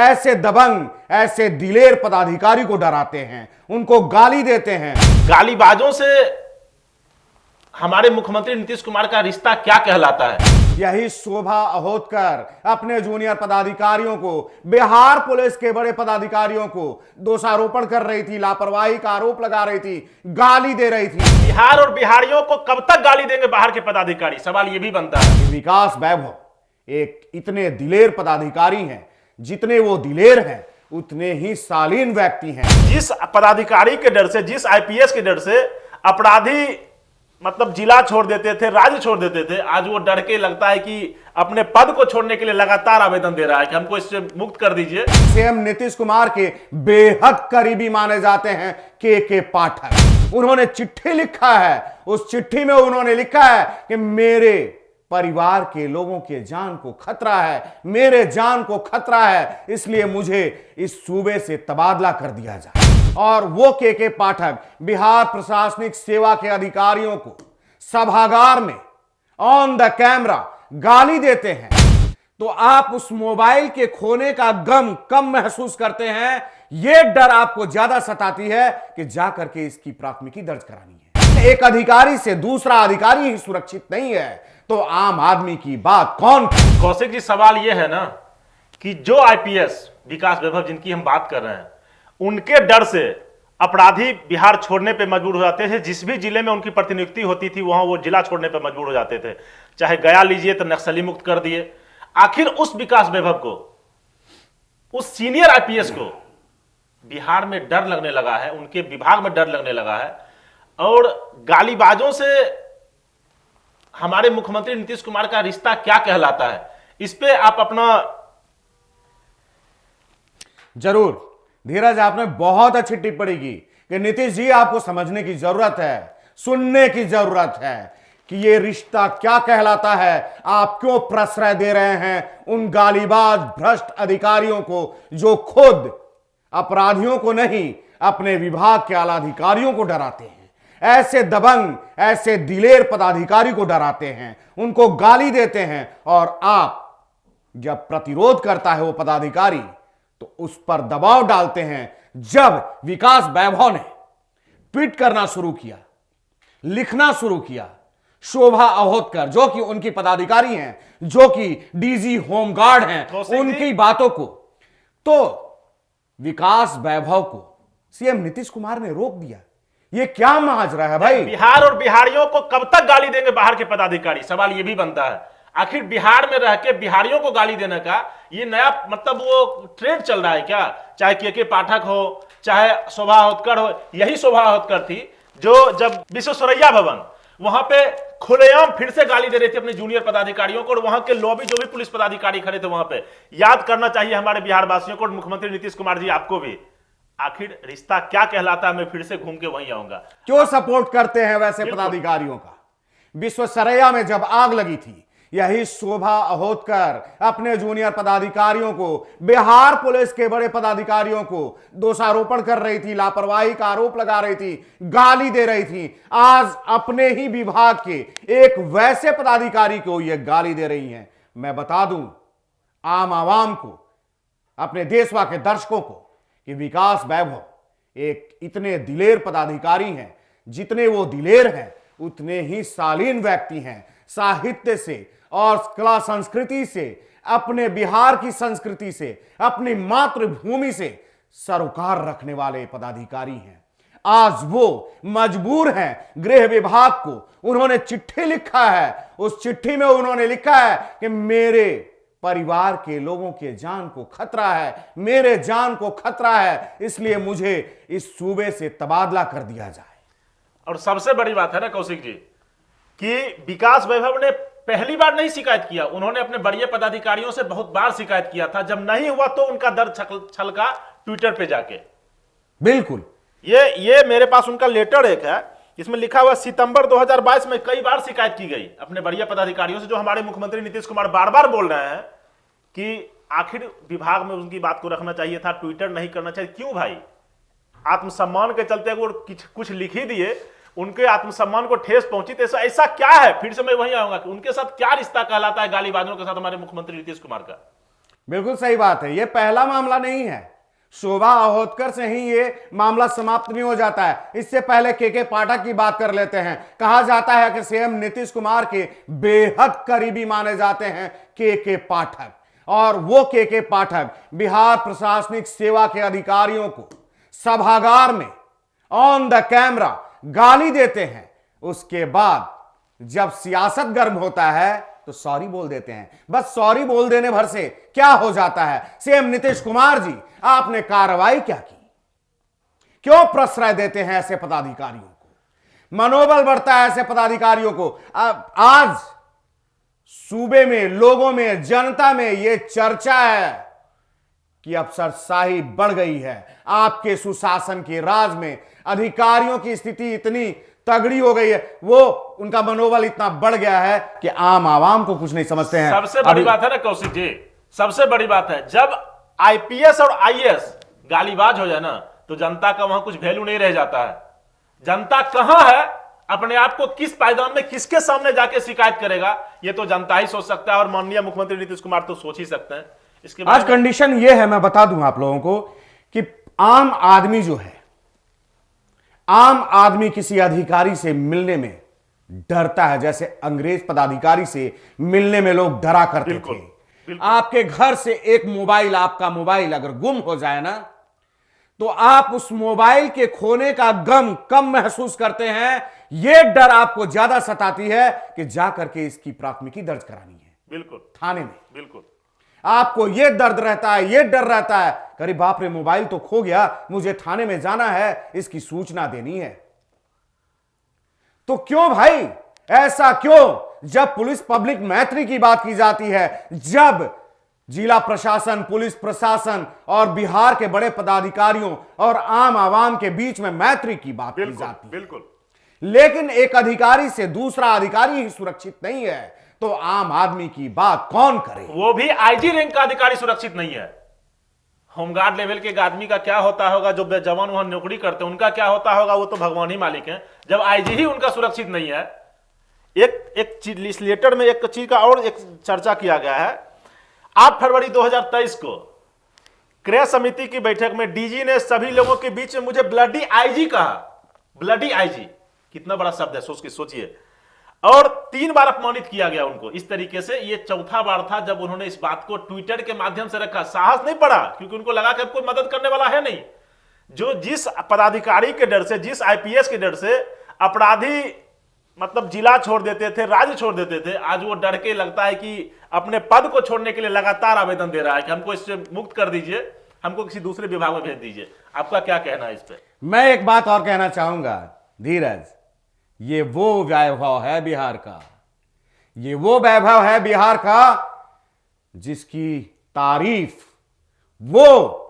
ऐसे दबंग, ऐसे दिलेर पदाधिकारी को डराते हैं, उनको गाली देते हैं। गालीबाजों से हमारे मुख्यमंत्री नीतीश कुमार का रिश्ता क्या कहलाता है? यही शोभा अहोतकर अपने जूनियर पदाधिकारियों को, बिहार पुलिस के बड़े पदाधिकारियों को दोषारोपण कर रही थी, लापरवाही का आरोप लगा रही थी, गाली दे रही थी। बिहार और बिहारियों को कब तक गाली देंगे बाहर के पदाधिकारी? सवाल यह भी बनता है। विकास वैभव एक इतने दिलेर पदाधिकारी हैं, जितने वो दिलेर हैं उतने ही शालीन व्यक्ति हैं। जिस पदाधिकारी के डर से, जिस आईपीएस के डर से अपराधी मतलब जिला छोड़ देते थे, राज्य छोड़ देते थे, आज वो डर के लगता है कि अपने पद को छोड़ने के लिए लगातार आवेदन दे रहा है कि हमको इससे मुक्त कर दीजिए। सीएम नीतीश कुमार के बेहद करीबी माने जाते हैं के पाठक। उन्होंने चिट्ठी लिखा है, उस चिट्ठी में उन्होंने लिखा है कि मेरे परिवार के लोगों के जान को खतरा है, मेरे जान को खतरा है, इसलिए मुझे इस सूबे से तबादला कर दिया जाए। और वो के पाठक बिहार प्रशासनिक सेवा के अधिकारियों को सभागार में ऑन द कैमरा गाली देते हैं, तो आप उस मोबाइल के खोने का गम कम महसूस करते हैं, यह डर आपको ज्यादा सताती है कि जाकर के इसकी प्राथमिकी दर्ज करानी है। एक अधिकारी से दूसरा अधिकारी ही सुरक्षित नहीं है, तो आम आदमी की बात कौन? कौशिक जी, सवाल यह है ना कि जो आईपीएस विकास वैभव जिनकी हम बात कर रहे हैं, उनके डर से अपराधी बिहार छोड़ने पे मजबूर हो जाते थे। जिस भी जिले में उनकी प्रतिनियुक्ति होती थी वहां वो जिला छोड़ने पे मजबूर हो जाते थे। चाहे गया लीजिए तो नक्सली मुक्त कर दिए। आखिर उस विकास वैभव को, उस सीनियर आईपीएस को बिहार में डर लगने लगा है, उनके विभाग में डर लगने लगा है। और गालीबाजों से हमारे मुख्यमंत्री नीतीश कुमार का रिश्ता क्या कहलाता है, इस पे आप अपना। जरूर धीरज, आपने बहुत अच्छी टिप्पणी की कि नीतीश जी आपको समझने की जरूरत है, सुनने की जरूरत है कि ये रिश्ता क्या कहलाता है। आप क्यों प्रश्रय दे रहे हैं उन गालीबाज भ्रष्ट अधिकारियों को जो खुद अपराधियों को नहीं, अपने विभाग के आला अधिकारियों को डराते हैं। ऐसे दबंग, ऐसे दिलेर पदाधिकारी को डराते हैं, उनको गाली देते हैं। और आप जब प्रतिरोध करता है वो पदाधिकारी तो उस पर दबाव डालते हैं। जब विकास वैभव ने ट्वीट करना शुरू किया, लिखना शुरू किया, शोभा अहोतकर जो कि उनकी पदाधिकारी हैं, जो कि डीजी होमगार्ड हैं, उनकी बातों को, तो विकास वैभव को सीएम नीतीश कुमार ने रोक दिया। यह क्या माजरा है भाई? बिहार और बिहारियों को कब तक गाली देंगे बाहर के पदाधिकारी? सवाल यह भी बनता है। आखिर बिहार में रह के बिहारियों को गाली देने का ये नया मतलब वो ट्रेंड चल रहा है क्या? चाहे के पाठक हो, चाहे शोभा अहोतकर हो। यही शोभा अहोतकर थी जो जब विश्वेश्वरैया भवन वहां पे खुलेआम फिर से गाली दे रही थी अपने जूनियर पदाधिकारियों को। और वहां के लॉबी जो भी पुलिस पदाधिकारी खड़े थे वहां पे, याद करना चाहिए हमारे बिहार वासियों को, मुख्यमंत्री नीतीश कुमार जी आपको भी। आखिर रिश्ता क्या कहलाता है? मैं फिर से घूम के वहीं आऊंगा। क्यों सपोर्ट करते हैं वैसे पदाधिकारियों का? विश्वेश्वरैया में जब आग लगी थी, यही शोभा अहोतकर अपने जूनियर पदाधिकारियों को, बिहार पुलिस के बड़े पदाधिकारियों को दोषारोपण कर रही थी, लापरवाही का आरोप लगा रही थी, गाली दे रही थी। आज अपने ही विभाग के एक वैसे पदाधिकारी को यह गाली दे रही हैं। मैं बता दूं आम आवाम को, अपने देशवा के दर्शकों को, कि विकास वैभव एक इतने दिलेर पदाधिकारी हैं, जितने वो दिलेर हैं उतने ही शालीन व्यक्ति हैं। साहित्य से और कला संस्कृति से, अपने बिहार की संस्कृति से, अपनी मातृभूमि से सरोकार रखने वाले पदाधिकारी हैं। आज वो मजबूर हैं, गृह विभाग को उन्होंने चिट्ठी लिखा है, उस चिट्ठी में उन्होंने लिखा है कि मेरे परिवार के लोगों के जान को खतरा है, मेरे जान को खतरा है, इसलिए मुझे इस सूबे से तबादला कर दिया जाए। और सबसे बड़ी बात है ना कौशिक जी कि विकास वैभव ने पहली बार नहीं शिकायत किया, उन्होंने अपने बड़े पदाधिकारियों से बहुत बार शिकायत किया था। जब नहीं हुआ तो उनका दर्द छलका ट्विटर पे जाके। बिल्कुल, ये मेरे पास उनका लेटर एक है, इसमें लिखा हुआ सितंबर 2022 में कई बार शिकायत की गई अपने बड़े पदाधिकारियों से, जो हमारे मुख्यमंत्री नीतीश कुमार बार बार बोल रहे हैं कि आखिर विभाग में उनकी बात को रखना चाहिए था, ट्विटर नहीं करना चाहिए। क्यों भाई? आत्मसम्मान के चलते वो कुछ लिख ही दिए, उनके आत्मसम्मान को ठेस पहुंची, तो ऐसा क्या है? फिर से मैं वहीं आऊंगा कि उनके साथ क्या रिश्ता कहलाता है गालीबाजों के साथ हमारे मुख्यमंत्री नीतीश कुमार का? बिल्कुल सही बात है। यह पहला मामला नहीं है। शोभा अहोतकर से ही ये मामला समाप्त नहीं हो जाता है। इससे पहले के पाठक की बात कर लेते हैं। कहा जाता है कि सीएम नीतीश कुमार के बेहद करीबी माने जाते हैं के पाठक, और वो के पाठक बिहार प्रशासनिक सेवा के अधिकारियों को सभागार में ऑन द कैमरा गाली देते हैं। उसके बाद जब सियासत गर्म होता है तो सॉरी बोल देते हैं। बस सॉरी बोल देने भर से क्या हो जाता है? सीएम नीतीश कुमार जी, आपने कार्रवाई क्या की? क्यों प्रश्रय देते हैं ऐसे पदाधिकारियों को? मनोबल बढ़ता है ऐसे पदाधिकारियों को। आज सूबे में, लोगों में, जनता में यह चर्चा है कि अफसरशाही बढ़ गई है। आपके सुशासन के राज में अधिकारियों की स्थिति इतनी तगड़ी हो गई है, वो उनका मनोबल इतना बढ़ गया है कि आम आवाम को कुछ नहीं समझते हैं। सबसे बड़ी बात है ना कौशिक जी, सबसे बड़ी बात है, जब आईपीएस और आईएएस गालीबाज हो जाए ना तो जनता का वहां कुछ वैल्यू नहीं रह जाता है। जनता कहां है, अपने आप को किस पायदान में, किसके सामने जाके शिकायत करेगा, ये तो जनता ही सोच सकता है। और माननीय मुख्यमंत्री नीतीश कुमार तो सोच ही सकते हैं। इसके आज कंडीशन ये है, मैं बता दूं आप लोगों को, कि आम आदमी जो है, आम आदमी किसी अधिकारी से मिलने में डरता है, जैसे अंग्रेज पदाधिकारी से मिलने में लोग डरा करते थे। आपके घर से एक मोबाइल, आपका मोबाइल अगर गुम हो जाए ना, तो आप उस मोबाइल के खोने का गम कम महसूस करते हैं। यह डर आपको ज्यादा सताती है कि जाकर के इसकी प्राथमिकी दर्ज करानी है, बिल्कुल थाने में। बिल्कुल आपको यह दर्द रहता है, यह डर रहता है, अरे बाप रे, मोबाइल तो खो गया, मुझे थाने में जाना है, इसकी सूचना देनी है। तो क्यों भाई, ऐसा क्यों? जब पुलिस पब्लिक मैत्री की बात की जाती है, जब जिला प्रशासन, पुलिस प्रशासन और बिहार के बड़े पदाधिकारियों और आम आवाम के बीच में मैत्री की बात की जाती है, बिल्कुल, लेकिन एक अधिकारी से दूसरा अधिकारी ही सुरक्षित नहीं है, तो आम आदमी की बात कौन करे? वो भी आईजी रैंक का अधिकारी सुरक्षित नहीं है। होमगार्ड लेवल के आदमी का क्या होता होगा, जो जवान वहां नौकरी करते हैं, उनका क्या होता होगा, वो तो भगवान ही मालिक है। जब आईजी ही उनका सुरक्षित नहीं है। एक इस लेटर में एक चीज का और एक चर्चा किया गया है। 8 फरवरी 2023 को क्रय समिति की बैठक में डीजी ने सभी लोगों के बीच में मुझे ब्लडी आईजी कहा। ब्लडी आईजी कितना बड़ा शब्द है, सोचिए। और 3 बार अपमानित किया गया उनको इस तरीके से। ये चौथा बार था जब उन्होंने इस बात को ट्विटर के माध्यम से रखा। साहस नहीं पड़ा, क्योंकि उनको लगा कि अब कोई मदद करने वाला है नहीं। जो जिस पदाधिकारी के डर से, जिस आईपीएस के डर से अपराधी मतलब जिला छोड़ देते थे, राज्य छोड़ देते थे, आज वो डर के लगता है कि अपने पद को छोड़ने के लिए लगातार आवेदन दे रहा है कि हमको इससे मुक्त कर दीजिए, हमको किसी दूसरे विभाग में भेज दीजिए। आपका क्या कहना है इस पे? मैं एक बात और कहना चाहूंगा धीरज, ये वो वैभव है बिहार का, ये वो वैभव है बिहार का जिसकी तारीफ वो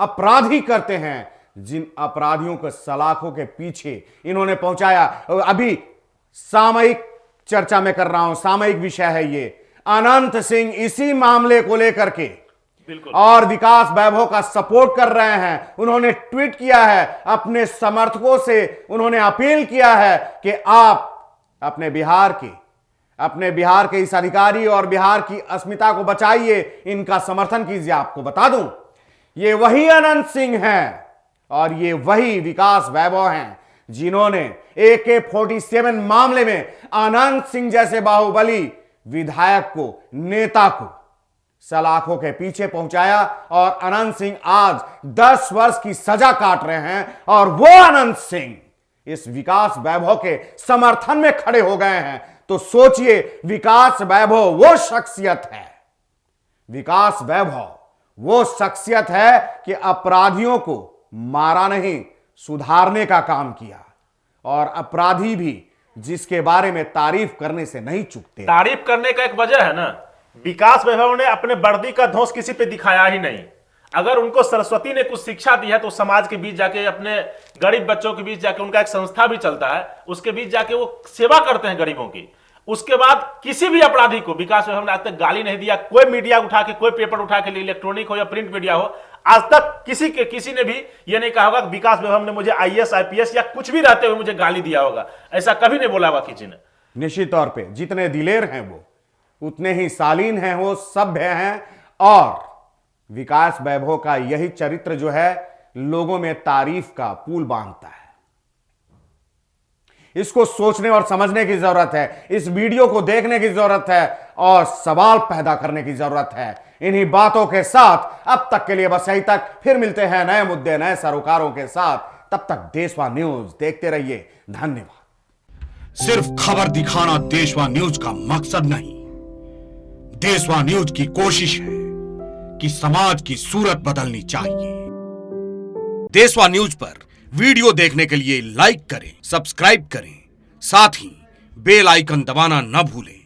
अपराधी करते हैं, जिन अपराधियों को सलाखों के पीछे इन्होंने पहुंचाया। अभी सामयिक चर्चा में कर रहा हूं, सामयिक विषय है ये। अनंत सिंह इसी मामले को लेकर के और विकास वैभव का सपोर्ट कर रहे हैं। उन्होंने ट्वीट किया है, अपने समर्थकों से उन्होंने अपील किया है कि आप अपने बिहार के इस अधिकारी और बिहार की अस्मिता को बचाइए, इनका समर्थन कीजिए। आपको बता दूं, ये वही अनंत सिंह हैं और ये वही विकास वैभव हैं जिन्होंने AK-47 मामले में अनंत सिंह जैसे बाहुबली विधायक को, नेता को सलाखों के पीछे पहुंचाया। और अनंत सिंह आज 10 वर्ष की सजा काट रहे हैं और वो अनंत सिंह इस विकास वैभव के समर्थन में खड़े हो गए हैं। तो सोचिए, विकास वैभव वो शख्सियत है, विकास वैभव वो शख्सियत है कि अपराधियों को मारा नहीं, सुधारने का काम किया। और अपराधी भी जिसके बारे में तारीफ करने से नहीं चूकते। तारीफ करने का एक वजह है ना, विकास वैभव ने अपने वर्दी का धौंस किसी पे दिखाया ही नहीं। अगर उनको सरस्वती ने कुछ शिक्षा दी है तो समाज के बीच जाके, अपने गरीब बच्चों के बीच जाके, उनका एक संस्था भी चलता है, उसके बीच जाके वो सेवा करते हैं गरीबों की। उसके बाद किसी भी अपराधी को विकास वैभव ने आज तक गाली नहीं दिया। कोई मीडिया उठा के, कोई पेपर उठा के, इलेक्ट्रॉनिक हो या प्रिंट मीडिया हो, आज तक किसी ने भी ये नहीं कहा होगा कि विकास वैभव ने मुझे IAS IPS या कुछ भी रहते हुए मुझे गाली दिया होगा। ऐसा कभी नहीं बोला हुआ किसी ने। निश्चित तौर पे जितने दिलेर हैं वो उतने ही शालीन हैं, वो सभ्य हैं और विकास वैभव का यही चरित्र जो है लोगों में तारीफ का पुल बांधता है। इसको सोचने और समझने की जरूरत है, इस वीडियो को देखने की जरूरत है और सवाल पैदा करने की जरूरत है। इन्हीं बातों के साथ अब तक के लिए बस यहीं तक। फिर मिलते हैं नए मुद्दे, नए सरोकारों के साथ। तब तक देशवा न्यूज देखते रहिए। धन्यवाद। सिर्फ खबर दिखाना देशवा न्यूज का मकसद नहीं। देशवा न्यूज की कोशिश है कि समाज की सूरत बदलनी चाहिए। देशवा न्यूज पर वीडियो देखने के लिए लाइक करें, सब्सक्राइब करें, साथ ही बेल आइकन दबाना न भूलें।